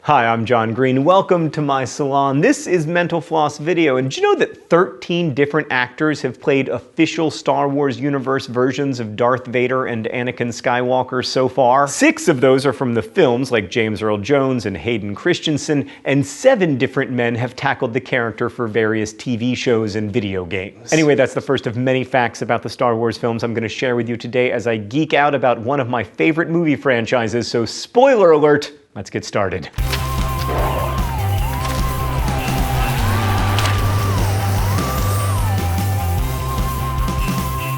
Hi, I'm John Green. Welcome to my salon. This is Mental Floss Video, and did you know that 13 different actors have played official Star Wars universe versions of Darth Vader and Anakin Skywalker so far? 6 of those are from the films, like James Earl Jones and Hayden Christensen, and 7 different men have tackled the character for various TV shows and video games. Anyway, that's the first of many facts about the Star Wars films I'm going to share with you today as I geek out about one of my favorite movie franchises, so spoiler alert, let's get started.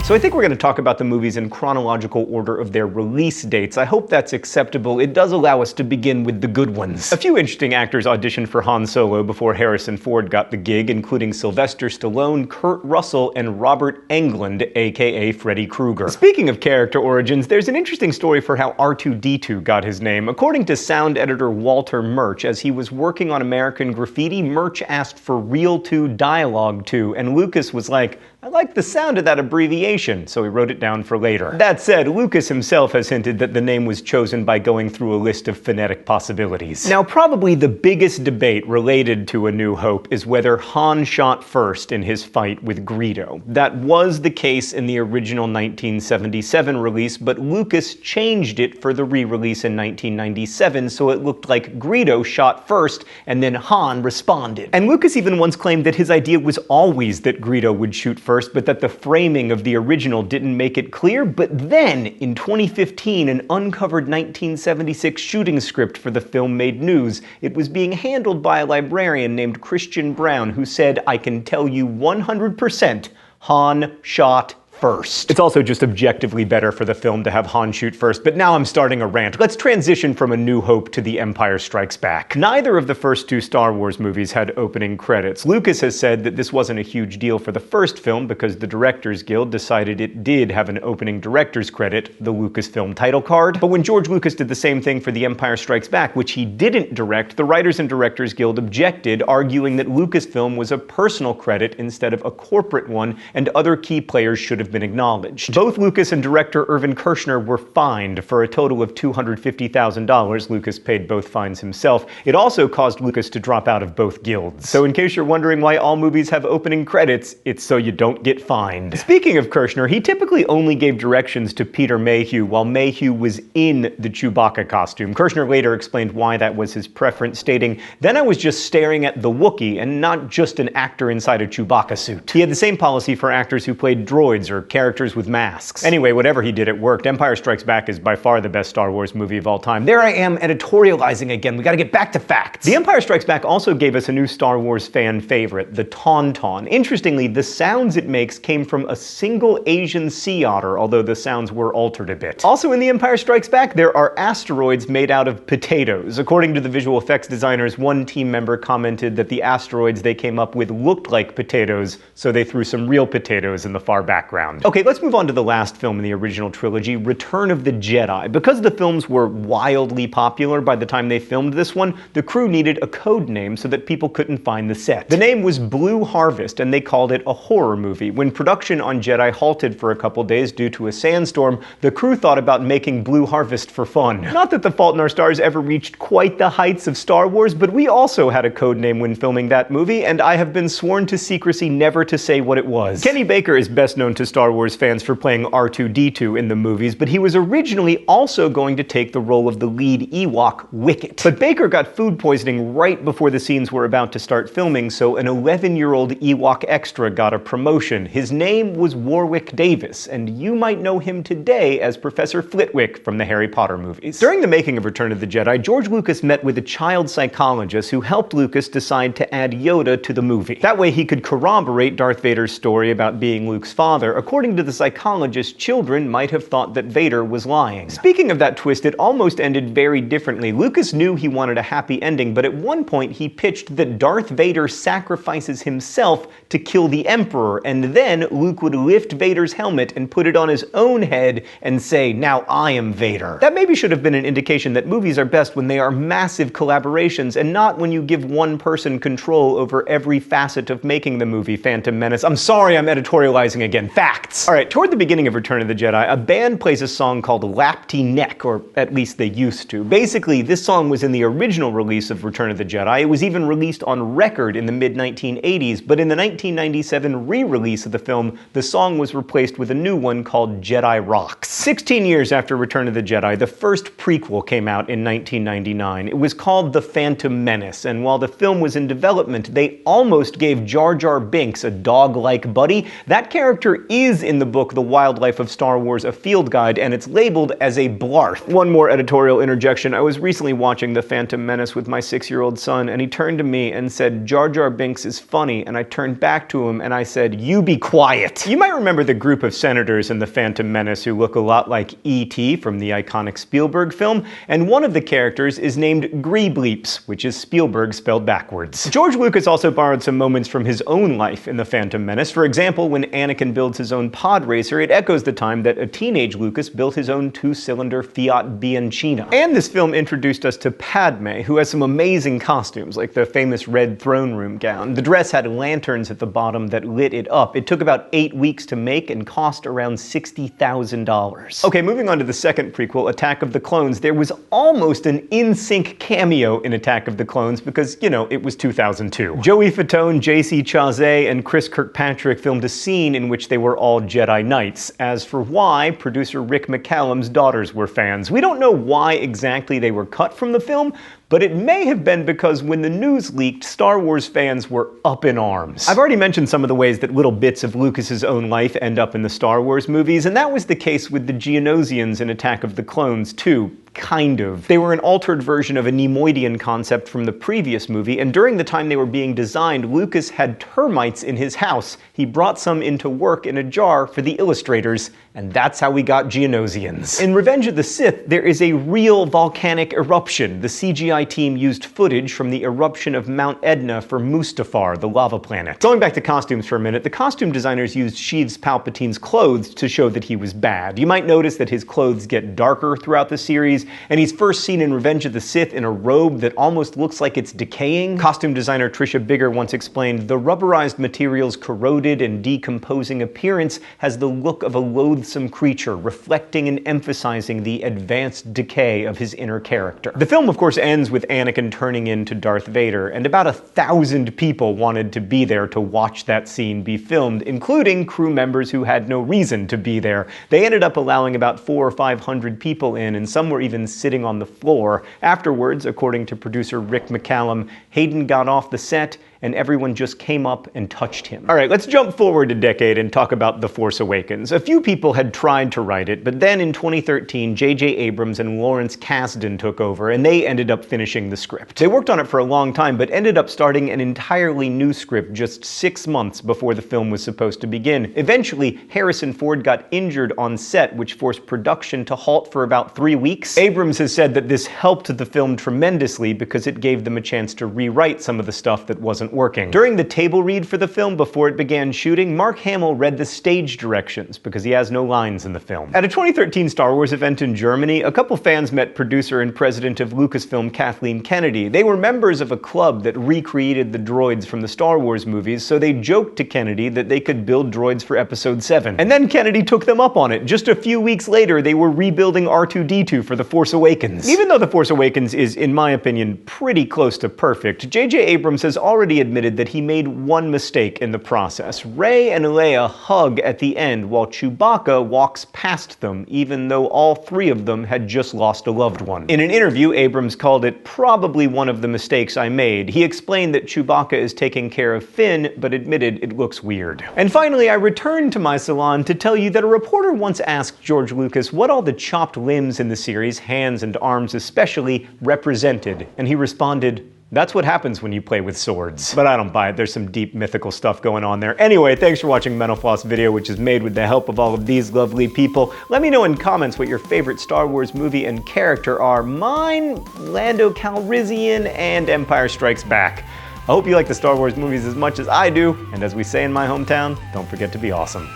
So I think we're going to talk about the movies in chronological order of their release dates. I hope that's acceptable. It does allow us to begin with the good ones. A few interesting actors auditioned for Han Solo before Harrison Ford got the gig, including Sylvester Stallone, Kurt Russell, and Robert Englund, aka Freddy Krueger. Speaking of character origins, there's an interesting story for how R2-D2 got his name. According to sound editor Walter Murch, as he was working on American Graffiti, Murch asked for Real 2 Dialogue 2, and Lucas was like, I like the sound of that abbreviation, so he wrote it down for later. That said, Lucas himself has hinted that the name was chosen by going through a list of phonetic possibilities. Now, probably the biggest debate related to A New Hope is whether Han shot first in his fight with Greedo. That was the case in the original 1977 release, but Lucas changed it for the re-release in 1997, so it looked like Greedo shot first and then Han responded. And Lucas even once claimed that his idea was always that Greedo would shoot first, but that the framing of the original didn't make it clear. But then, in 2015, an uncovered 1976 shooting script for the film made news. It was being handled by a librarian named Christian Brown, who said, I can tell you 100% Han shot first. It's also just objectively better for the film to have Han shoot first, but now I'm starting a rant. Let's transition from A New Hope to The Empire Strikes Back. Neither of the first 2 Star Wars movies had opening credits. Lucas has said that this wasn't a huge deal for the first film because the Directors Guild decided it did have an opening director's credit, the Lucasfilm title card. But when George Lucas did the same thing for The Empire Strikes Back, which he didn't direct, the Writers and Directors Guild objected, arguing that Lucasfilm was a personal credit instead of a corporate one, and other key players should have been acknowledged. Both Lucas and director Irvin Kershner were fined for a total of $250,000. Lucas paid both fines himself. It also caused Lucas to drop out of both guilds. So in case you're wondering why all movies have opening credits, it's so you don't get fined. Speaking of Kershner, he typically only gave directions to Peter Mayhew while Mayhew was in the Chewbacca costume. Kershner later explained why that was his preference, stating, then I was just staring at the Wookiee and not just an actor inside a Chewbacca suit. He had the same policy for actors who played droids or characters with masks. Anyway, whatever he did, it worked. Empire Strikes Back is by far the best Star Wars movie of all time. There I am editorializing again. We gotta get back to facts. The Empire Strikes Back also gave us a new Star Wars fan favorite, the Tauntaun. Interestingly, the sounds it makes came from a single Asian sea otter, although the sounds were altered a bit. Also in The Empire Strikes Back, there are asteroids made out of potatoes. According to the visual effects designers, one team member commented that the asteroids they came up with looked like potatoes, so they threw some real potatoes in the far background. Okay, let's move on to the last film in the original trilogy, Return of the Jedi. Because the films were wildly popular by the time they filmed this one, the crew needed a code name so that people couldn't find the set. The name was Blue Harvest, and they called it a horror movie. When production on Jedi halted for a couple days due to a sandstorm, the crew thought about making Blue Harvest for fun. Not that The Fault in Our Stars ever reached quite the heights of Star Wars, but we also had a code name when filming that movie, and I have been sworn to secrecy never to say what it was. Kenny Baker is best known to Star Wars fans for playing R2-D2 in the movies, but he was originally also going to take the role of the lead Ewok, Wicket. But Baker got food poisoning right before the scenes were about to start filming, so an 11-year-old Ewok extra got a promotion. His name was Warwick Davis, and you might know him today as Professor Flitwick from the Harry Potter movies. During the making of Return of the Jedi, George Lucas met with a child psychologist who helped Lucas decide to add Yoda to the movie. That way he could corroborate Darth Vader's story about being Luke's father. According to the psychologist, children might have thought that Vader was lying. Speaking of that twist, it almost ended very differently. Lucas knew he wanted a happy ending, but at one point he pitched that Darth Vader sacrifices himself to kill the Emperor, and then Luke would lift Vader's helmet and put it on his own head and say, now I am Vader. That maybe should have been an indication that movies are best when they are massive collaborations and not when you give one person control over every facet of making the movie Phantom Menace. I'm sorry I'm editorializing again. Facts! Facts. Alright, toward the beginning of Return of the Jedi, a band plays a song called Lapti Nek, or at least they used to. Basically, this song was in the original release of Return of the Jedi. It was even released on record in the mid-1980s, but in the 1997 re-release of the film, the song was replaced with a new one called Jedi Rocks. 16 years after Return of the Jedi, the first prequel came out in 1999. It was called The Phantom Menace, and while the film was in development, they almost gave Jar Jar Binks a dog-like buddy. That character is in the book The Wildlife of Star Wars: A Field Guide, and it's labeled as a blarth. One more editorial interjection. I was recently watching The Phantom Menace with my 6-year-old son, and he turned to me and said, "Jar Jar Binks is funny," and I turned back to him and I said, "You be quiet." You might remember the group of senators in The Phantom Menace who look a lot like E.T. from the iconic Spielberg film, and one of the characters is named Greebleeps, which is Spielberg spelled backwards. George Lucas also borrowed some moments from his own life in The Phantom Menace. For example, when Anakin builds his own pod racer, it echoes the time that a teenage Lucas built his own 2-cylinder Fiat Bianchina. And this film introduced us to Padme, who has some amazing costumes, like the famous red throne room gown. The dress had lanterns at the bottom that lit it up. It took about 8 weeks to make and cost around $60,000. Okay, moving on to the second prequel, Attack of the Clones. There was almost an in-sync cameo in Attack of the Clones because, you know, it was 2002. Joey Fatone, J.C. Chazé, and Chris Kirkpatrick filmed a scene in which they were all Jedi Knights. As for why, producer Rick McCallum's daughters were fans. We don't know why exactly they were cut from the film, but it may have been because when the news leaked, Star Wars fans were up in arms. I've already mentioned some of the ways that little bits of Lucas's own life end up in the Star Wars movies, and that was the case with the Geonosians in Attack of the Clones too. Kind of. They were an altered version of a Nemoidian concept from the previous movie, and during the time they were being designed, Lucas had termites in his house. He brought some into work in a jar for the illustrators, and that's how we got Geonosians. In Revenge of the Sith, there is a real volcanic eruption. The CGI team used footage from the eruption of Mount Etna for Mustafar, the lava planet. Going back to costumes for a minute, the costume designers used Sheeves Palpatine's clothes to show that he was bad. You might notice that his clothes get darker throughout the series, and he's first seen in Revenge of the Sith in a robe that almost looks like it's decaying. Costume designer Tricia Bigger once explained, "The rubberized material's corroded and decomposing appearance has the look of a loathsome creature, reflecting and emphasizing the advanced decay of his inner character." The film, of course, ends with Anakin turning into Darth Vader, and about 1,000 people wanted to be there to watch that scene be filmed, including crew members who had no reason to be there. They ended up allowing about 400 or 500 people in, and some were even sitting on the floor. Afterwards, according to producer Rick McCallum, Hayden got off the set and everyone just came up and touched him. Alright, let's jump forward a decade and talk about The Force Awakens. A few people had tried to write it, but then in 2013, J.J. Abrams and Lawrence Kasdan took over, and they ended up finishing the script. They worked on it for a long time, but ended up starting an entirely new script just 6 months before the film was supposed to begin. Eventually, Harrison Ford got injured on set, which forced production to halt for about 3 weeks. Abrams has said that this helped the film tremendously because it gave them a chance to rewrite some of the stuff that wasn't working. During the table read for the film before it began shooting, Mark Hamill read the stage directions because he has no lines in the film. At a 2013 Star Wars event in Germany, a couple fans met producer and president of Lucasfilm Kathleen Kennedy. They were members of a club that recreated the droids from the Star Wars movies, so they joked to Kennedy that they could build droids for Episode 7. And then Kennedy took them up on it. Just a few weeks later, they were rebuilding R2-D2 for The Force Awakens. Even though The Force Awakens is, in my opinion, pretty close to perfect, J.J. Abrams has already admitted that he made one mistake in the process. Rey and Leia hug at the end while Chewbacca walks past them, even though all three of them had just lost a loved one. In an interview, Abrams called it probably one of the mistakes I made. He explained that Chewbacca is taking care of Finn, but admitted it looks weird. And finally, I returned to my salon to tell you that a reporter once asked George Lucas what all the chopped limbs in the series, hands and arms especially, represented, and he responded, "That's what happens when you play with swords." But I don't buy it. There's some deep mythical stuff going on there. Anyway, thanks for watching Mental Floss video, which is made with the help of all of these lovely people. Let me know in comments what your favorite Star Wars movie and character are. Mine, Lando Calrissian and Empire Strikes Back. I hope you like the Star Wars movies as much as I do, and as we say in my hometown, don't forget to be awesome.